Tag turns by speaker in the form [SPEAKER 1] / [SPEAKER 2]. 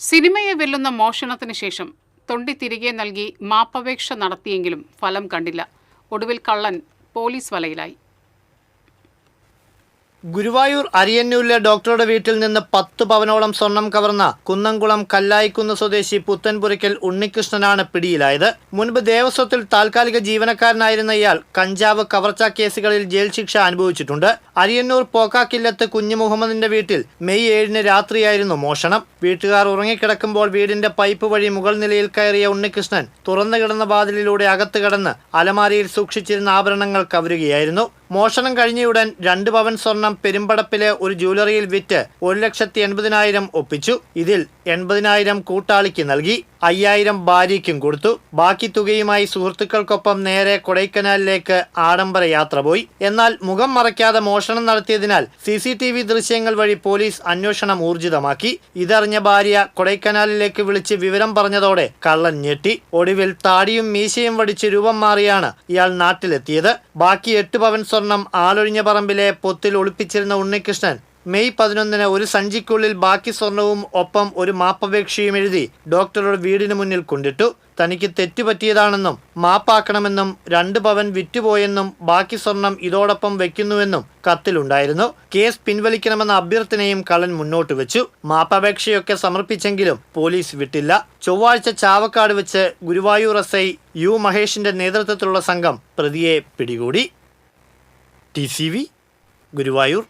[SPEAKER 1] സിനിമയെ വെല്ലുന്ന മോഷണത്തിന് ശേഷം തൊണ്ടി തിരികെ നൽകി മാപ്പപേക്ഷ നടത്തിയെങ്കിലും ഫലം കണ്ടില്ല. ഒടുവിൽ കള്ളൻ പോലീസ് വലയിലായി.
[SPEAKER 2] ഗുരുവായൂർ അരിയന്നൂരിലെ ഡോക്ടറുടെ വീട്ടിൽ നിന്ന് 10 പവനോളം സ്വർണം കവർന്ന കുന്നംകുളം കല്ലായിക്കുന്ന് സ്വദേശി പുത്തൻപുരയ്ക്കൽ ഉണ്ണികൃഷ്ണനാണ് പിടിയിലായത്. മുൻപ് ദേവസ്വത്തിൽ താൽക്കാലിക ജീവനക്കാരനായിരുന്ന ഇയാൾ കഞ്ചാവ് കവർച്ചാ കേസുകളിൽ ജയിൽ ശിക്ഷ അനുഭവിച്ചിട്ടുണ്ട്. അരിയന്നൂർ പോക്കാക്കില്ലത്ത് കുഞ്ഞു മുഹമ്മദിന്റെ വീട്ടിൽ മെയ് 7-ന് രാത്രിയായിരുന്നു മോഷണം. വീട്ടുകാർ ഉറങ്ങിക്കിടക്കുമ്പോൾ വീടിന്റെ പൈപ്പ് വഴി മുകൾ നിലയിൽ കയറിയ ഉണ്ണികൃഷ്ണൻ തുറന്നു കിടന്ന വാതിലിലൂടെ അകത്ത് കടന്ന് അലമാരിയിൽ സൂക്ഷിച്ചിരുന്ന ആഭരണങ്ങൾ കവരുകയായിരുന്നു. മോഷണം കഴിഞ്ഞയുടൻ 2 പവൻ സ്വർണം പെരുമ്പടപ്പിലെ ഒരു ജ്വല്ലറിയിൽ വിറ്റ് 1,80,000 ഒപ്പിച്ചു. ഇതിൽ 80,000 കൂട്ടാളിക്ക് നൽകി, 5,000 ഭാര്യയ്ക്കും കൊടുത്തു. ബാക്കി തുകയുമായി സുഹൃത്തുക്കൾക്കൊപ്പം നേരെ കൊടൈക്കനാലിലേക്ക് ആഡംബര യാത്ര പോയി. എന്നാൽ മുഖം മറയ്ക്കാതെ മോഷണം നടത്തിയതിനാൽ CCTV ദൃശ്യങ്ങൾ വഴി പോലീസ് അന്വേഷണം ഊർജിതമാക്കി. ഇതറിഞ്ഞ ഭാര്യ കൊടൈക്കനാലിലേക്ക് വിളിച്ച് വിവരം പറഞ്ഞതോടെ കള്ളൻ ഞെട്ടി. ഒടുവിൽ താടിയും മീശയും വടിച്ച് രൂപം മാറിയാണ് ഇയാൾ നാട്ടിലെത്തിയത്. ബാക്കി 8 പവൻ സ്വർണം ആളൊഴിഞ്ഞ പറമ്പിലെ പൊത്തിൽ ഒളിപ്പിച്ചിരുന്ന ഉണ്ണികൃഷ്ണൻ മെയ് 11-ന് ഒരു സഞ്ചിക്കുള്ളിൽ ബാക്കി സ്വർണവും ഒപ്പം ഒരു മാപ്പപേക്ഷയും എഴുതി ഡോക്ടറുടെ വീടിന് മുന്നിൽ കൊണ്ടിട്ടു. തനിക്ക് തെറ്റുപറ്റിയതാണെന്നും മാപ്പാക്കണമെന്നും 2 പവൻ വിറ്റുപോയെന്നും ബാക്കി സ്വർണം ഇതോടൊപ്പം വെക്കുന്നുവെന്നും കത്തിലുണ്ടായിരുന്നു. കേസ് പിൻവലിക്കണമെന്ന അഭ്യർത്ഥനയും കള്ളൻ മുന്നോട്ട് വെച്ചു. മാപ്പപേക്ഷയൊക്കെ സമർപ്പിച്ചെങ്കിലും പോലീസ് വിട്ടില്ല. ചൊവ്വാഴ്ച ചാവക്കാട് വെച്ച് ഗുരുവായൂർ SI U മഹേഷിന്റെ നേതൃത്വത്തിലുള്ള സംഘം പ്രതിയെ പിടികൂടി. TCV ഗുരുവായൂർ.